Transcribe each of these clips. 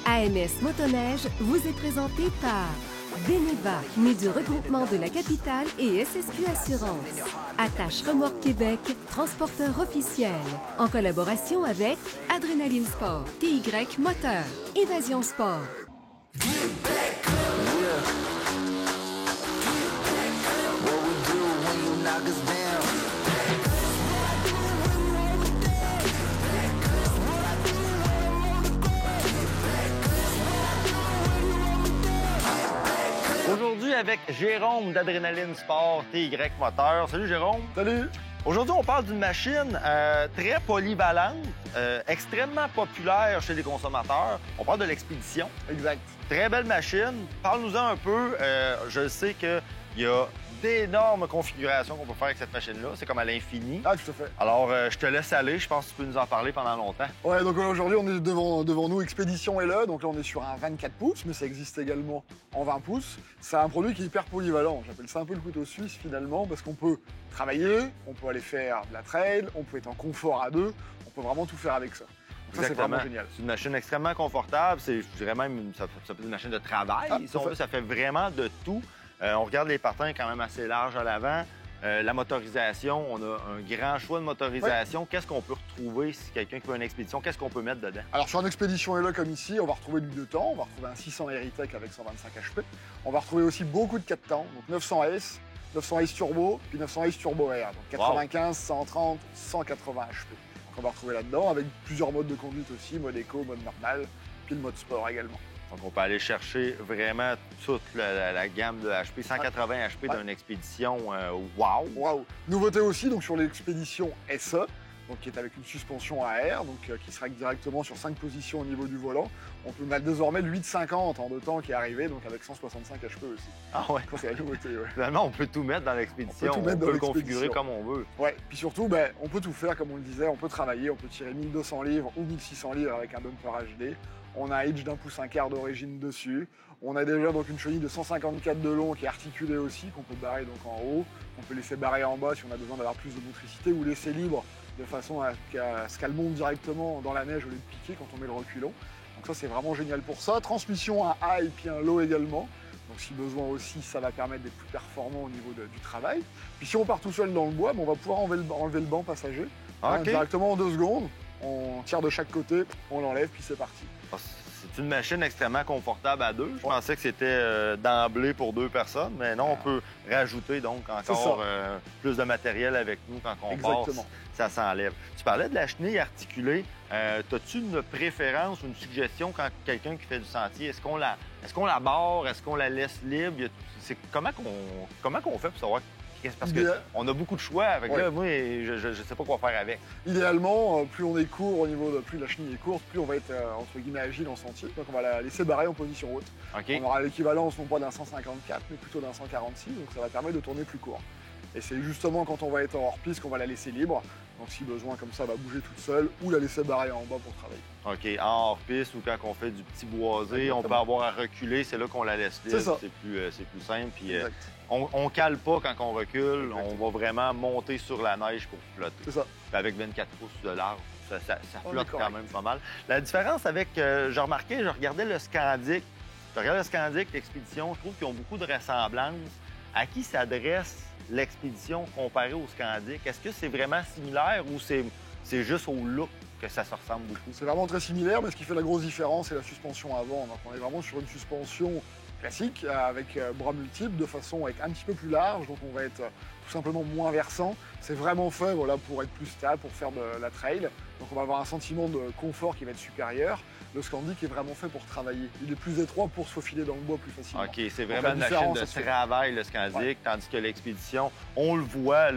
AMS Motoneige vous est présenté par Beneva, né du regroupement de la capitale et SSQ Assurance. Attache Remorque Québec, transporteur officiel. En collaboration avec Adrénaline Sport, TY Moteur, Évasion Sport. Aujourd'hui, avec Jérôme d'Adrénaline Sport, TY Moteur. Salut Jérôme. Salut. Aujourd'hui, on parle d'une machine très polyvalente, extrêmement populaire chez les consommateurs. On parle de l'Expédition. Exact. Très belle machine. Parle-nous-en un peu. Je sais qu'il y a d'énormes configurations qu'on peut faire avec cette machine-là. C'est comme à l'infini. Ah, tout à fait. Alors, je te laisse aller. Je pense que tu peux nous en parler pendant longtemps. Ouais, donc aujourd'hui, on est devant nous Expédition LE. Donc là, on est sur un 24 pouces, mais ça existe également en 20 pouces. C'est un produit qui est hyper polyvalent. J'appelle ça un peu le couteau suisse, finalement, parce qu'on peut travailler, on peut aller faire de la trail, on peut être en confort à deux, on peut vraiment tout faire avec ça. Ça, c'est vraiment génial. C'est une machine extrêmement confortable. C'est, je dirais même, ça peut être une machine de travail. Ça fait vraiment de tout. On regarde les patins quand même assez larges à l'avant. La motorisation, on a un grand choix de motorisation. Ouais. Qu'est-ce qu'on peut retrouver si quelqu'un qui veut une expédition? Qu'est-ce qu'on peut mettre dedans? Alors, sur une expédition LE comme ici, on va retrouver du 2 temps. On va retrouver un 600 Heritek avec 125 HP. On va retrouver aussi beaucoup de 4 temps, donc 900S, 900S Turbo, puis 900S Turbo Air. Donc 95, 130, 180 HP. Donc on va retrouver là-dedans avec plusieurs modes de conduite aussi, mode éco, mode normal, puis le mode sport également. Donc, on peut aller chercher vraiment toute la gamme de HP, 180 HP d'une expédition. Wow! Wow! Nouveauté aussi, donc sur l'expédition SE, donc qui est avec une suspension à air, donc qui se règle directement sur 5 positions au niveau du volant. On a désormais le 850 en 2 temps qui est arrivé, donc avec 165 HP aussi. Ah ouais? C'est la nouveauté, ouais. Finalement, on peut tout mettre dans l'expédition. On peut le configurer comme on veut. Ouais, puis surtout, on peut tout faire, comme on le disait, on peut travailler, on peut tirer 1200 livres ou 1600 livres avec un bumper HD. On a un hitch d'1,1 pouce d'origine dessus. On a déjà donc une chenille de 154 de long qui est articulée aussi, qu'on peut barrer donc en haut. On peut laisser barrer en bas si on a besoin d'avoir plus de motricité ou laisser libre de façon à ce qu'elle monte directement dans la neige au lieu de piquer quand on met le reculon. Donc ça, c'est vraiment génial pour ça. Transmission un high et puis un low également. Donc si besoin aussi, ça va permettre d'être plus performant au niveau du travail. Puis si on part tout seul dans le bois, on va pouvoir enlever le banc passager. Directement en 2 secondes. On tire de chaque côté, on l'enlève, puis c'est parti. C'est une machine extrêmement confortable à deux. Je pensais que c'était d'emblée pour 2 personnes, mais non, on peut rajouter donc encore plus de matériel avec nous quand on passe. Ça s'enlève. Tu parlais de la chenille articulée. As-tu une préférence ou une suggestion quand quelqu'un qui fait du sentier? Est-ce qu'on la barre? Est-ce qu'on la laisse libre? Comment qu'on fait pour savoir? Parce qu'on a beaucoup de choix. Avec là, moi, je ne sais pas quoi faire avec. Idéalement, plus on est court au niveau de plus la chenille est courte, plus on va être entre guillemets agile en sentier. Donc on va la laisser barrer en position haute. On aura l'équivalence non pas d'un 154, mais plutôt d'un 146. Donc ça va permettre de tourner plus court. Et c'est justement quand on va être en hors-piste qu'on va la laisser libre. Donc si besoin, comme ça, elle va bouger toute seule ou la laisser barrer en bas pour travailler. OK. En hors-piste ou quand on fait du petit boisé, on peut avoir à reculer. C'est là qu'on la laisse libre. C'est plus simple. Puis, on cale pas quand on recule. On va vraiment monter sur la neige pour flotter. C'est ça. Puis avec 24 pouces de large, ça flotte quand même pas mal. La différence avec... j'ai remarqué, je regardais le Scandic. L'Expédition, je trouve qu'ils ont beaucoup de ressemblances. À qui s'adresse l'Expédition comparée au Scandic? Est-ce que c'est vraiment similaire ou c'est juste au look que ça se ressemble beaucoup? C'est vraiment très similaire, mais ce qui fait la grosse différence, c'est la suspension avant. Donc on est vraiment sur une suspension classique avec bras multiples, de façon à être un petit peu plus large, donc on va être tout simplement moins versant. C'est vraiment fait pour être plus stable, pour faire de la trail. Donc on va avoir un sentiment de confort qui va être supérieur. Le Scandic est vraiment fait pour travailler. Il est plus étroit pour se faufiler dans le bois plus facilement. OK, c'est vraiment une machine de travail, le Scandic, tandis que l'Expédition, on le voit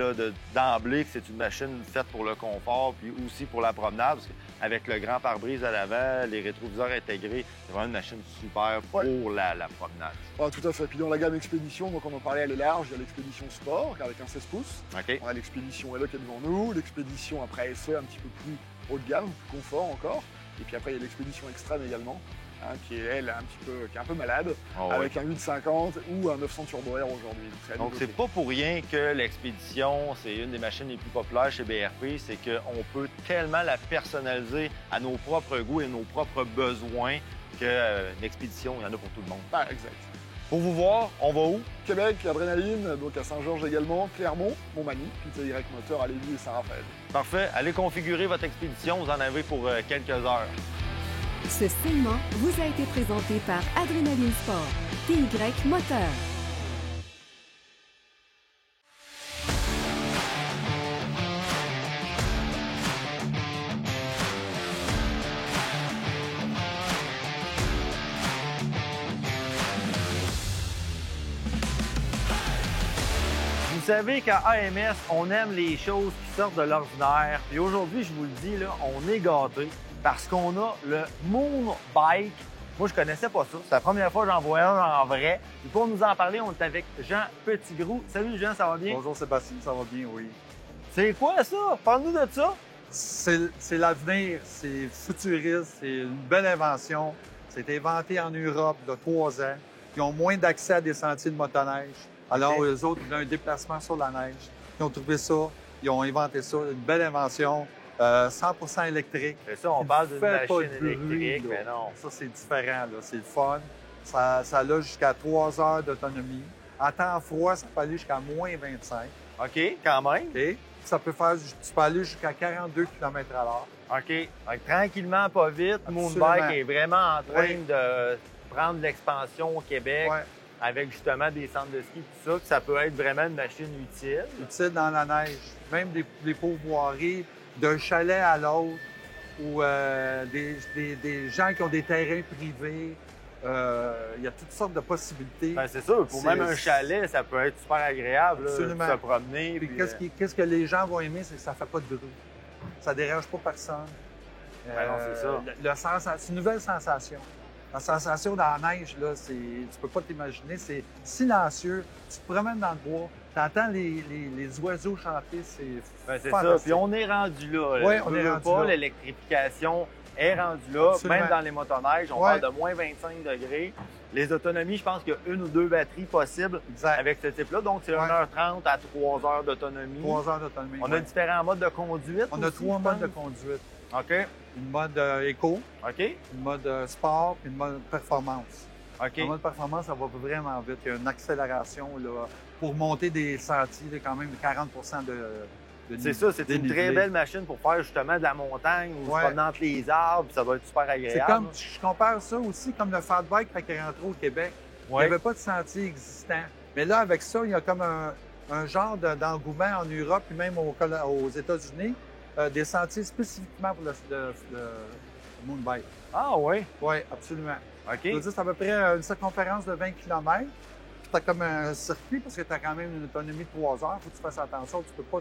d'emblée que c'est une machine faite pour le confort, puis aussi pour la promenade, parce qu'avec le grand pare-brise à l'avant, les rétroviseurs intégrés, c'est vraiment une machine super pour la promenade. Ah, tout à fait. Puis dans la gamme Expédition, donc on en parlait, elle est large. Il y a l'Expédition Sport avec un 16 pouces. On a l'Expédition LE qui est devant nous, l'Expédition après SE un petit peu plus haut de gamme, plus confort encore. Et puis après, il y a l'Expédition Extrême également, qui est, elle, qui est un peu malade, avec un 850 ou un 900 Turbo Air aujourd'hui. Donc, c'est pas pour rien que l'Expédition, c'est une des machines les plus populaires chez BRP, c'est qu'on peut tellement la personnaliser à nos propres goûts et nos propres besoins. qu'une expédition, il y en a pour tout le monde. Ah, exact. Pour vous voir, on va où? Québec, Adrénaline, donc à Saint-Georges également, Clermont, Montmagny, PTY Moteur à Lévis et Saint-Raphaël. Parfait. Allez configurer votre expédition. Vous en avez pour quelques heures. Ce segment vous a été présenté par Adrénaline Sport, TY Moteur. Vous savez qu'à AMS, on aime les choses qui sortent de l'ordinaire. Et aujourd'hui, je vous le dis, là, on est gâtés parce qu'on a le Moon Bike. Moi, je connaissais pas ça. C'est la première fois que j'en vois un en vrai. Et pour nous en parler, on est avec Jean Petitgrou. Salut Jean, ça va bien? Bonjour Sébastien, ça va bien, oui. C'est quoi ça? Parle-nous de ça. C'est l'avenir, c'est futuriste, c'est une belle invention. C'est inventé en Europe il y a 3 ans. Ils ont moins d'accès à des sentiers de motoneige. Alors, Okay. eux autres, ils ont un déplacement sur la neige. Ils ont trouvé ça, ils ont inventé ça, une belle invention, 100% électrique. C'est ça, on parle d'une Fait pas machine de bruit, électrique, là. mais non. Ça, c'est différent, là. C'est le fun. Ça a jusqu'à 3 heures d'autonomie. En temps froid, ça peut aller jusqu'à moins 25. OK, quand même. OK? Ça peut faire, tu peux aller jusqu'à 42 km/h. OK. Donc, tranquillement, pas vite. Absolument. Moonbike est vraiment en train Oui. de prendre l'expansion au Québec Ouais. avec justement des centres de ski, tout ça, que ça peut être vraiment une machine utile. Utile dans la neige. Même des pourvoiries d'un chalet à l'autre ou des gens qui ont des terrains privés. Il y a toutes sortes de possibilités. Ben, c'est sûr, pour même un chalet, ça peut être super agréable là, de Absolument. se promener. Puis puis, qu'est-ce que les gens vont aimer, c'est que ça fait pas de bruit. Ça dérange pas personne. Ben non, c'est ça. C'est une nouvelle sensation. La sensation dans la neige, là, tu peux pas t'imaginer. C'est silencieux. Tu te promènes dans le bois. Tu entends les oiseaux chanter. ben, c'est ça. fantastique. Puis on est rendu là. Oui, là. on Veux, est veux rendu pas, là. l'électrification est rendue là. Absolument. Même dans les motoneiges, on Ouais. parle de moins 25 degrés. Les autonomies, je pense qu'il y a 1 ou 2 batteries possibles Exact. avec ce type-là. Donc, c'est Ouais. 1h30 à 3 heures d'autonomie. 3 heures d'autonomie. On a ouais. différents modes de conduite. On a aussi, 3 je modes de pense. conduite. OK. Une mode éco, OK. une mode sport, puis une mode performance. OK. En mode performance, ça va vraiment vite. Il y a une accélération là, pour monter des sentiers, là, quand même 40 de C'est ça, c'est une dénivelé. très belle machine pour faire justement de la montagne ou se Ouais. promener entre les arbres, puis ça va être super agréable. C'est comme, je compare ça aussi comme le fat bike quand il est rentré au Québec. Il Ouais. n'y avait pas de sentier existant. Mais là, avec ça, il y a comme un genre d'engouement en Europe et même aux États-Unis, des sentiers spécifiquement pour le moon bike. Ah oui, Oui, absolument. OK. Je veux dire, c'est à peu près une circonférence de 20 km. Tu as comme un circuit parce que tu as quand même une autonomie de 3 heures. Il faut que tu fasses attention. Tu peux pas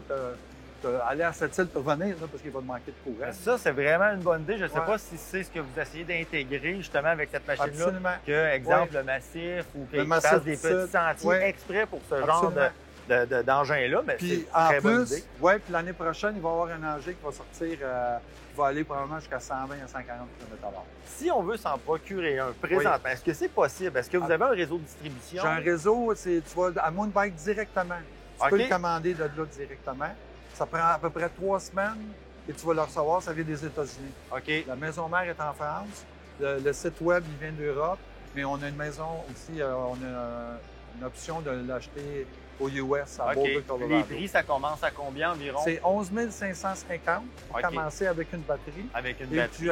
aller à cette île pour revenir là, parce qu'il va te manquer de courant. Ça, c'est vraiment une bonne idée. Je ne sais Ouais. pas si c'est ce que vous essayez d'intégrer justement avec cette machine-là. Absolument. Que, exemple, le massif ou Le qu'il massif fasse des du petits Sud. sentiers Ouais. exprès pour ce genre Absolument. d'engin-là. Mais c'est Puis une en très bonne plus, idée. ouais, puis l'année prochaine, il va y avoir un engin qui va sortir, qui va aller probablement jusqu'à 120 à 140 km/h. Si on veut s'en procurer un présentement, est-ce que c'est possible? Est-ce que vous avez un réseau de distribution? J'ai un réseau, tu vas à Moonbike directement. Tu peux OK. le commander de là directement. Ça prend à peu près 3 semaines et tu vas le recevoir. Ça vient des États-Unis. OK. La maison mère est en France. Le site web, il vient d'Europe. Mais on a une maison aussi, on a une option de l'acheter aux US, à OK. Boulder, Les Colorado. prix, ça commence à combien environ? C'est 11 550 pour OK. commencer avec une batterie. Avec une Et batterie.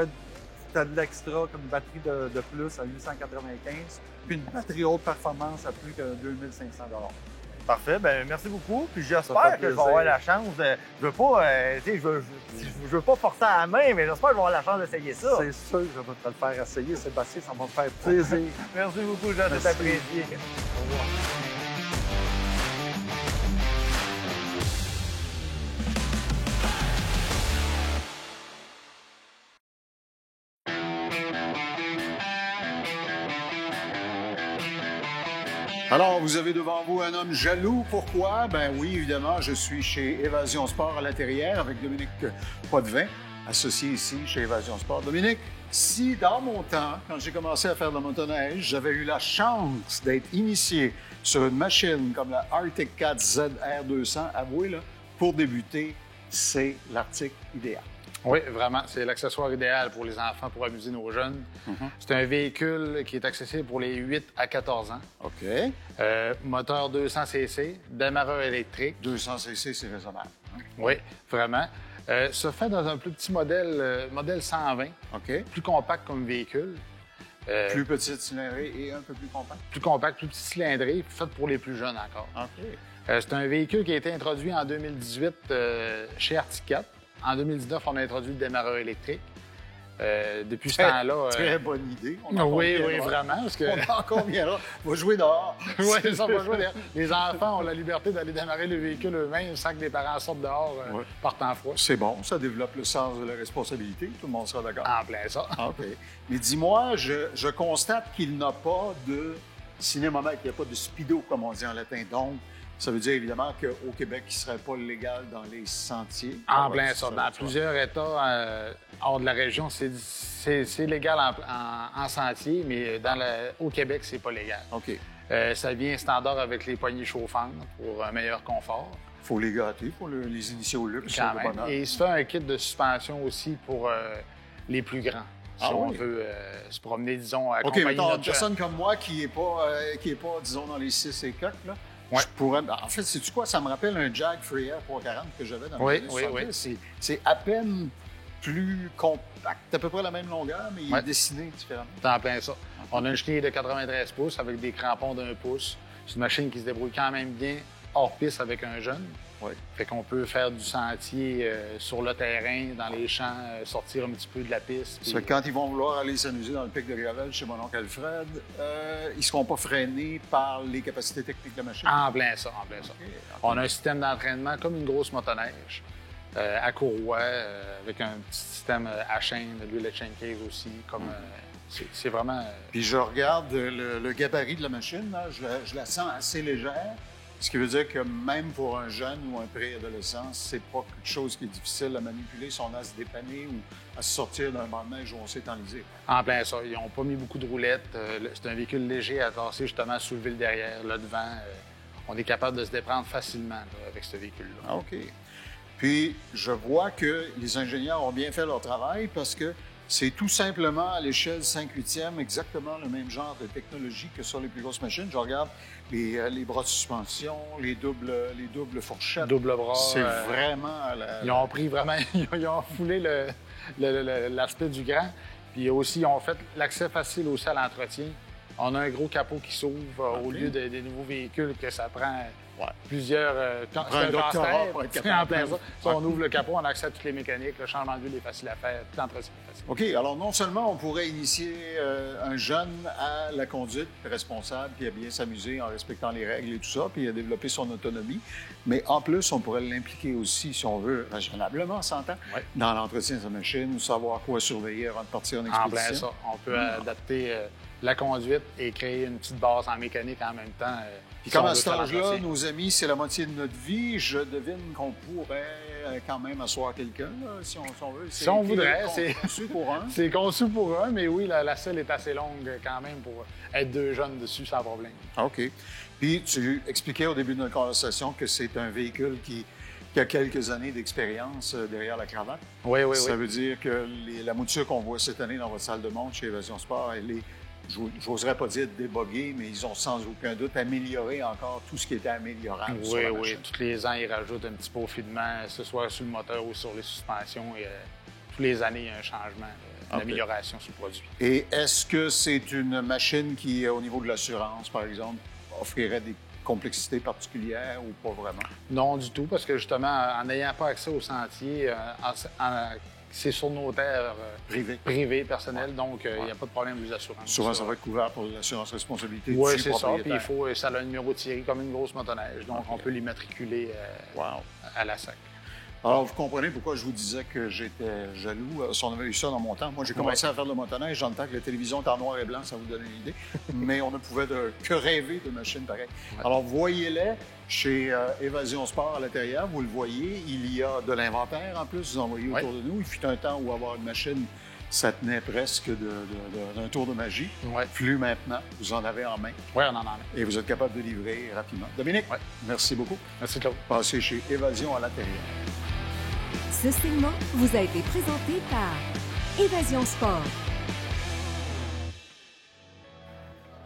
tu as de l'extra comme une batterie de plus à 895, puis une batterie haute performance à plus que 2500 $. Parfait, ben merci beaucoup. Puis Ça j'espère fait que je vais plaisir. avoir la chance de. Je veux pas, tu sais, je veux pas forcer à la main, mais j'espère que je vais avoir la chance d'essayer ça. C'est sûr que je vais te le faire essayer, Sébastien, ça va me faire plaisir. Merci beaucoup, Jean, c'est Merci. apprécié. Au revoir. Alors, vous avez devant vous un homme jaloux. Pourquoi? Ben oui, évidemment, je suis chez Évasion Sport à la Terrière avec Dominique Potvin, associé ici chez Évasion Sport. Dominique, si dans mon temps, quand j'ai commencé à faire de la motoneige, j'avais eu la chance d'être initié sur une machine comme la Arctic Cat ZR200, avouez, là, pour débuter, c'est l'article idéal. Oui, vraiment. C'est l'accessoire idéal pour les enfants, pour amuser nos jeunes. C'est un véhicule qui est accessible pour les 8 à 14 ans. OK. Moteur 200 cc, démarreur électrique. 200 cc, c'est raisonnable. Hein? Oui, vraiment. Se fait dans un plus petit modèle 120. OK. Plus compact comme véhicule. Plus petite cylindrée et un peu plus compact. Plus compact, plus petit cylindré, fait pour les plus jeunes encore. OK. C'est un véhicule qui a été introduit en 2018 chez Articat. En 2019, on a introduit le démarreur électrique. Depuis ce temps-là... Très bonne idée. Oui, vraiment. Parce que... On en conviendra. On va jouer dehors. Oui, ça va jouer dehors. Les enfants ont la liberté d'aller démarrer le véhicule eux-mêmes sans que les parents sortent dehors par temps froid. C'est bon, ça développe le sens de la responsabilité. Tout le monde sera d'accord. En plein ça. OK. Mais dis-moi, je constate qu'il n'a pas de cinémomètre, il n'y a pas de speedo, comme on dit en latin. Donc, ça veut dire évidemment qu'au Québec, il ne serait pas légal dans les sentiers. En plein ça. Dans plusieurs États hors de la région, c'est légal en sentier, mais au Québec, c'est pas légal. OK. Ça vient standard avec les poignées chauffantes pour un meilleur confort. Il faut les gâter, il faut les initier au luxe. Quand même. Et il se fait un kit de suspension aussi pour les plus grands. Si on veut se promener, disons, à OK, mais une personne comme moi qui est pas, disons, dans les 6 et quelques, là, je pourrais... En fait, sais-tu quoi? Ça me rappelle un Jag Freya 340 que j'avais dans mes années 70. C'est à peine plus compact, à peu près la même longueur, mais il est dessiné différemment. C'est en plein ça. On a une chenille de 93 pouces avec des crampons d'1 pouce. C'est une machine qui se débrouille quand même bien hors piste avec un jeune. Oui. Fait qu'on peut faire du sentier sur le terrain, dans les champs, sortir un petit peu de la piste. Ça fait que quand ils vont vouloir aller s'amuser dans le pic de Gravel chez mon oncle Alfred, ils ne seront pas freinés par les capacités techniques de la machine? En plein ça, en plein ça. Okay. On a un système d'entraînement comme une grosse motoneige, à courroie, avec un petit système à chaîne, l'huile de chain case aussi, comme... c'est vraiment... Puis je regarde le gabarit de la machine, là, je la sens assez légère. Ce qui veut dire que même pour un jeune ou un préadolescent, c'est pas quelque chose qui est difficile à manipuler si on a à se dépanner ou à se sortir d'un banc de neige où on s'est enlisé. En plein ça. Ils n'ont pas mis beaucoup de roulettes. C'est un véhicule léger à tasser, justement, à soulever le derrière, le devant. On est capable de se déprendre facilement là, avec ce véhicule-là. Ah, OK. Puis, je vois que les ingénieurs ont bien fait leur travail parce que c'est tout simplement à l'échelle 5/8e exactement le même genre de technologie que sur les plus grosses machines. Je regarde les bras de suspension, les doubles fourchettes. Double bras. C'est vraiment... Ils ont pris vraiment... Ils ont foulé l'aspect du grand. Puis aussi, ils ont fait l'accès facile aussi à l'entretien. On a un gros capot qui s'ouvre au lieu des nouveaux véhicules que ça prend... plusieurs... un doctorat pour être capable. On ouvre le capot, on a accès à toutes les mécaniques, le changement d'huile est facile à faire, tout l'entretien est facile. OK, alors non seulement on pourrait initier un jeune à la conduite responsable, puis à bien s'amuser en respectant les règles et tout ça, puis à développer son autonomie, mais en plus, on pourrait l'impliquer aussi, si on veut, raisonnablement, s'entend, dans l'entretien de sa machine, ou savoir quoi surveiller avant de partir en expédition. En plein ça. On peut adapter la conduite et créer une petite base en mécanique en même temps. Puis comme à cet âge-là, nos amis, c'est la moitié de notre vie, je devine qu'on pourrait quand même asseoir quelqu'un, si on veut. Si on voudrait. C'est conçu pour un. C'est conçu pour un, mais oui, la selle est assez longue quand même pour être 2 jeunes dessus sans problème. OK. Puis tu expliquais au début de notre conversation que c'est un véhicule qui a quelques années d'expérience derrière la cravate. Oui. Ça veut dire que la mouture qu'on voit cette année dans votre salle de montre chez Évasion Sport, elle est... J'oserais pas dire déboguer, mais ils ont sans aucun doute amélioré encore tout ce qui était améliorable sur la machine. Tous les ans, ils rajoutent un petit peaufinement, que ce soit sur le moteur ou sur les suspensions. Et, tous les années, il y a un changement, une amélioration sur le produit. Et est-ce que c'est une machine qui, au niveau de l'assurance, par exemple, offrirait des complexités particulières ou pas vraiment? Non, du tout, parce que justement, en n'ayant pas accès au sentier, c'est sur nos terres privées, personnelles, donc il n'y a pas de problème des assurances. Souvent, ça va être couvert pour l'assurance responsabilité. Oui, c'est ça. Puis ça a un numéro de série comme une grosse motoneige, donc on peut l'immatriculer à la SAC. Alors, vous comprenez pourquoi je vous disais que j'étais jaloux. Si on avait eu ça dans mon temps, moi, j'ai commencé à faire de la motoneige dans le temps que la télévision était en noir et blanc, ça vous donne une idée. Mais on ne pouvait que rêver de machines pareilles. Ouais. Alors, voyez-les chez Évasion Sport à l'intérieur. Vous le voyez, il y a de l'inventaire en plus. Vous en voyez autour de nous. Il fut un temps où avoir une machine, ça tenait presque d'un tour de magie. Plus maintenant, vous en avez en main. Oui, on en a en main. Et vous êtes capable de livrer rapidement. Dominique, merci beaucoup. Merci, Claude. Passez chez Évasion à l'intérieur. Ce segment vous a été présenté par Évasion Sport.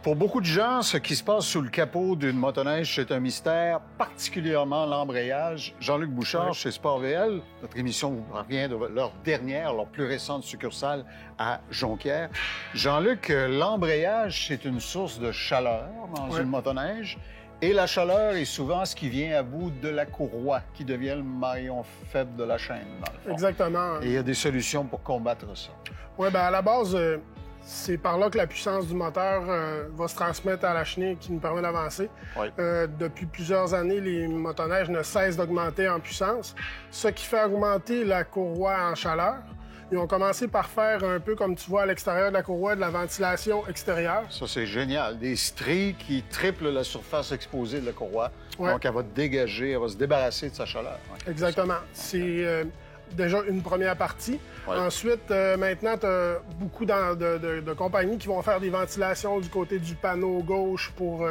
Pour beaucoup de gens, ce qui se passe sous le capot d'une motoneige, c'est un mystère, particulièrement l'embrayage. Jean-Luc Bouchard, chez Sport VL, notre émission vous parvient de leur dernière, leur plus récente succursale à Jonquière. Jean-Luc, l'embrayage, c'est une source de chaleur dans une motoneige. Et la chaleur est souvent ce qui vient à bout de la courroie, qui devient le maillon faible de la chaîne, dans le fond. Exactement. Et il y a des solutions pour combattre ça. Oui, bien, à la base, c'est par là que la puissance du moteur va se transmettre à la chenille qui nous permet d'avancer. Oui. Depuis plusieurs années, les motoneiges ne cessent d'augmenter en puissance, ce qui fait augmenter la courroie en chaleur. Ils ont commencé par faire un peu, comme tu vois à l'extérieur de la courroie, de la ventilation extérieure. Ça, c'est génial. Des stries qui triplent la surface exposée de la courroie. Ouais. Donc, elle va dégager, elle va se débarrasser de sa chaleur. Exactement. C'est déjà une première partie. Ouais. Ensuite, maintenant, tu as beaucoup de compagnies qui vont faire des ventilations du côté du panneau gauche pour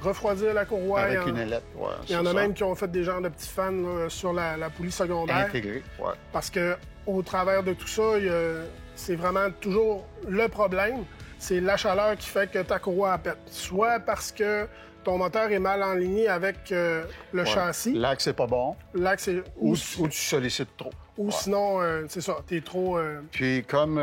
refroidir la courroie. Avec une ailette, Il y en a même qui ont fait des genres de petits fans là, sur la poulie secondaire. Intégrée, Parce que au travers de tout ça, c'est vraiment toujours le problème. C'est la chaleur qui fait que ta courroie pète. Soit parce que ton moteur est mal enligné avec le châssis. L'axe n'est pas bon. L'axe est... Ou tu sollicites trop. Ou sinon, c'est ça, t'es trop... Puis comme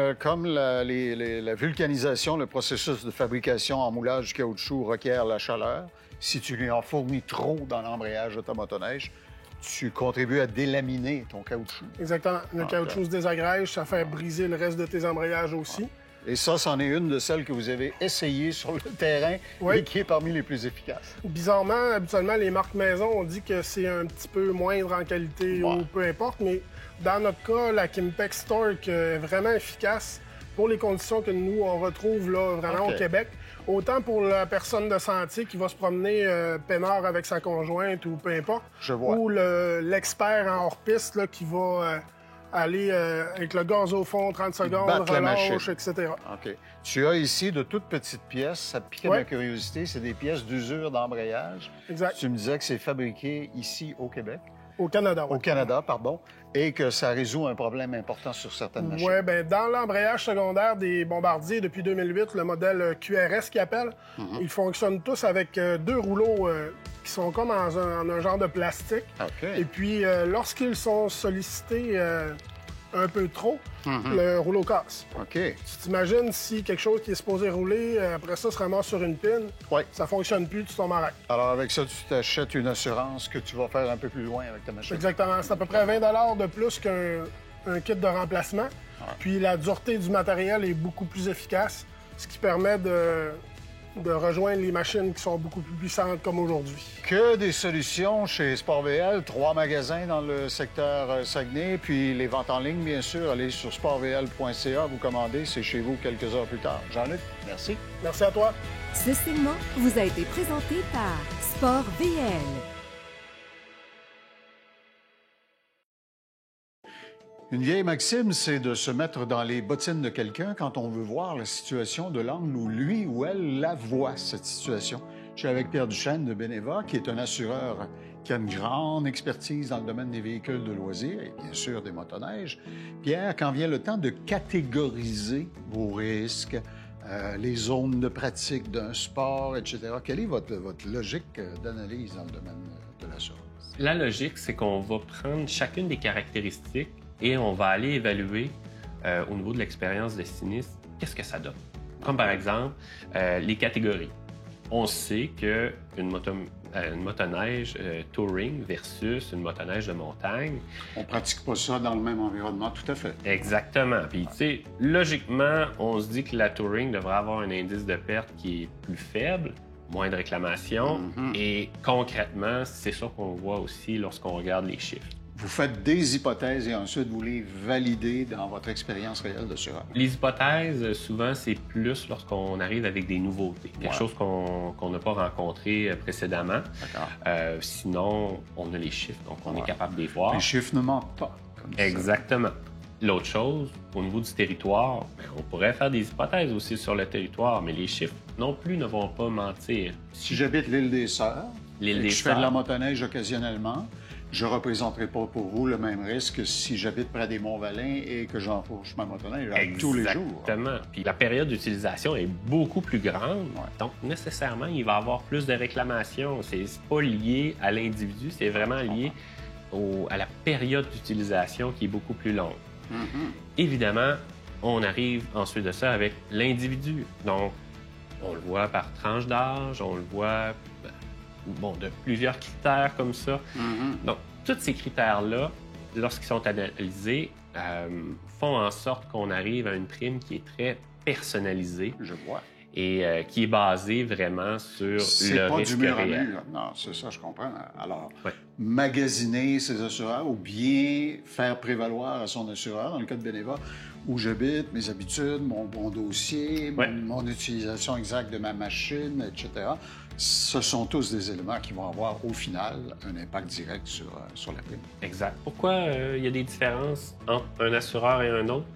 la vulcanisation, le processus de fabrication en moulage du caoutchouc requiert la chaleur, si tu lui en fournis trop dans l'embrayage de ta motoneige, tu contribues à délaminer ton caoutchouc. Exactement. Le caoutchouc se désagrège, ça fait briser le reste de tes embrayages aussi. Et ça, c'en est une de celles que vous avez essayées sur le terrain et qui est parmi les plus efficaces. Bizarrement, habituellement, les marques maison, on dit que c'est un petit peu moindre en qualité ou peu importe, mais dans notre cas, la Kimpex Torque est vraiment efficace pour les conditions que nous, on retrouve là, vraiment au Québec. Autant pour la personne de sentier qui va se promener peinard avec sa conjointe ou peu importe, ou l'expert en hors-piste là, qui va aller avec le gaz au fond, 30 secondes, relâche, etc. OK. Tu as ici de toutes petites pièces. Ça pique ma curiosité. C'est des pièces d'usure d'embrayage. Exact. Tu me disais que c'est fabriqué ici au Québec. Au Canada, oui. Au Canada, pardon. Et que ça résout un problème important sur certaines machines. Oui, bien, dans l'embrayage secondaire des bombardiers depuis 2008, le modèle QRS qu'ils appellent, ils fonctionnent tous avec deux rouleaux qui sont comme en un genre de plastique. OK. Et puis, lorsqu'ils sont sollicités un peu trop, le rouleau casse. OK. Tu t'imagines si quelque chose qui est supposé rouler, après ça, se ramasse sur une pine, ça fonctionne plus, tu tombes en règle. Alors, avec ça, tu t'achètes une assurance que tu vas faire un peu plus loin avec ta machine. Exactement. C'est à peu près 20 $ de plus qu'un kit de remplacement. Puis la dureté du matériel est beaucoup plus efficace, ce qui permet de rejoindre les machines qui sont beaucoup plus puissantes comme aujourd'hui. Que des solutions chez Sport VL, 3 magasins dans le secteur Saguenay, puis les ventes en ligne, bien sûr. Allez sur sportvl.ca, vous commandez, c'est chez vous quelques heures plus tard. Jean-Luc, merci. Merci à toi. Ce segment vous a été présenté par Sport VL. Une vieille maxime, c'est de se mettre dans les bottines de quelqu'un quand on veut voir la situation de l'angle où lui ou elle la voit, cette situation. Je suis avec Pierre Duchesne de Beneva, qui est un assureur qui a une grande expertise dans le domaine des véhicules de loisirs et bien sûr des motoneiges. Pierre, quand vient le temps de catégoriser vos risques, les zones de pratique d'un sport, etc., quelle est votre logique d'analyse dans le domaine de l'assurance? La logique, c'est qu'on va prendre chacune des caractéristiques et on va aller évaluer au niveau de l'expérience de sinistre, qu'est-ce que ça donne. Comme par exemple, les catégories. On sait qu'une motoneige touring versus une motoneige de montagne... On pratique pas ça dans le même environnement, tout à fait. Exactement. Puis, tu sais, logiquement, on se dit que la touring devrait avoir un indice de perte qui est plus faible, moins de réclamations. Et concrètement, c'est ça qu'on voit aussi lorsqu'on regarde les chiffres. Vous faites des hypothèses et ensuite vous les validez dans votre expérience réelle d'assureur. Les hypothèses, souvent, c'est plus lorsqu'on arrive avec des nouveautés, quelque chose qu'on n'a pas rencontré précédemment. Sinon, on a les chiffres, donc on est capable de les voir. Les chiffres ne mentent pas. Exactement. L'autre chose, au niveau du territoire, on pourrait faire des hypothèses aussi sur le territoire, mais les chiffres non plus ne vont pas mentir. Si j'habite l'île des Sœurs, je fais de la motoneige occasionnellement, je ne représenterai pas pour vous le même risque si j'habite près des Monts-Valin et que j'enfourche ma motoneige tous les jours. Exactement. Puis la période d'utilisation est beaucoup plus grande. Ouais. Donc, nécessairement, il va y avoir plus de réclamations. C'est pas lié à l'individu, c'est vraiment lié à la période d'utilisation qui est beaucoup plus longue. Évidemment, on arrive ensuite de ça avec l'individu. Donc, on le voit par tranche d'âge, on le voit de plusieurs critères comme ça. Donc, tous ces critères-là, lorsqu'ils sont analysés, font en sorte qu'on arrive à une prime qui est très personnalisée. Je vois. Et qui est basée vraiment sur le risque réel. Non, c'est ça, je comprends. Alors, magasiner ses assureurs ou bien faire prévaloir à son assureur, dans le cas de Beneva, où j'habite, mes habitudes, mon bon dossier, mon utilisation exacte de ma machine, etc. Ce sont tous des éléments qui vont avoir, au final, un impact direct sur la prime. Exact. Pourquoi il y a des différences entre un assureur et un autre?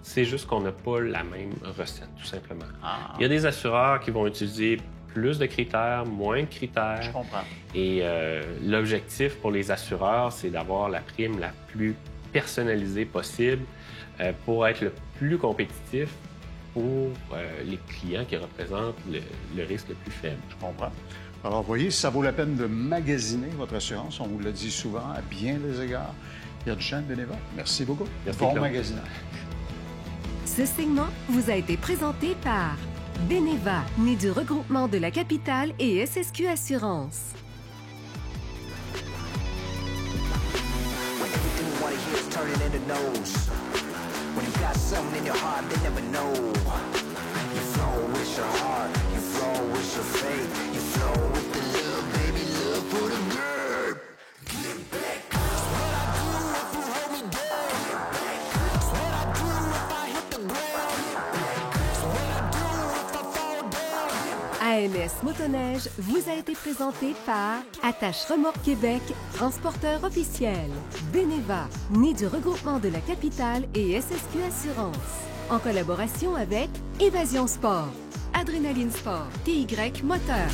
C'est juste qu'on n'a pas la même recette, tout simplement. Il y a des assureurs qui vont utiliser plus de critères, moins de critères. Je comprends. Et l'objectif pour les assureurs, c'est d'avoir la prime la plus personnalisée possible pour être le plus compétitif pour les clients qui représentent le risque le plus faible. Je comprends. Alors, vous voyez, ça vaut la peine de magasiner votre assurance. On vous le dit souvent, à bien des égards. Pierre Duchesne, Beneva, merci beaucoup. Merci, bon Claude. magasinage. Ce segment vous a été présenté par Beneva, né du regroupement de la capitale et SSQ Assurance. AMS Motoneige vous a été présenté par Attache Remorque Québec, transporteur officiel. Beneva, né du regroupement de la capitale et SSQ Assurance. En collaboration avec Évasion Sport, Adrénaline Sport, TY Moteur.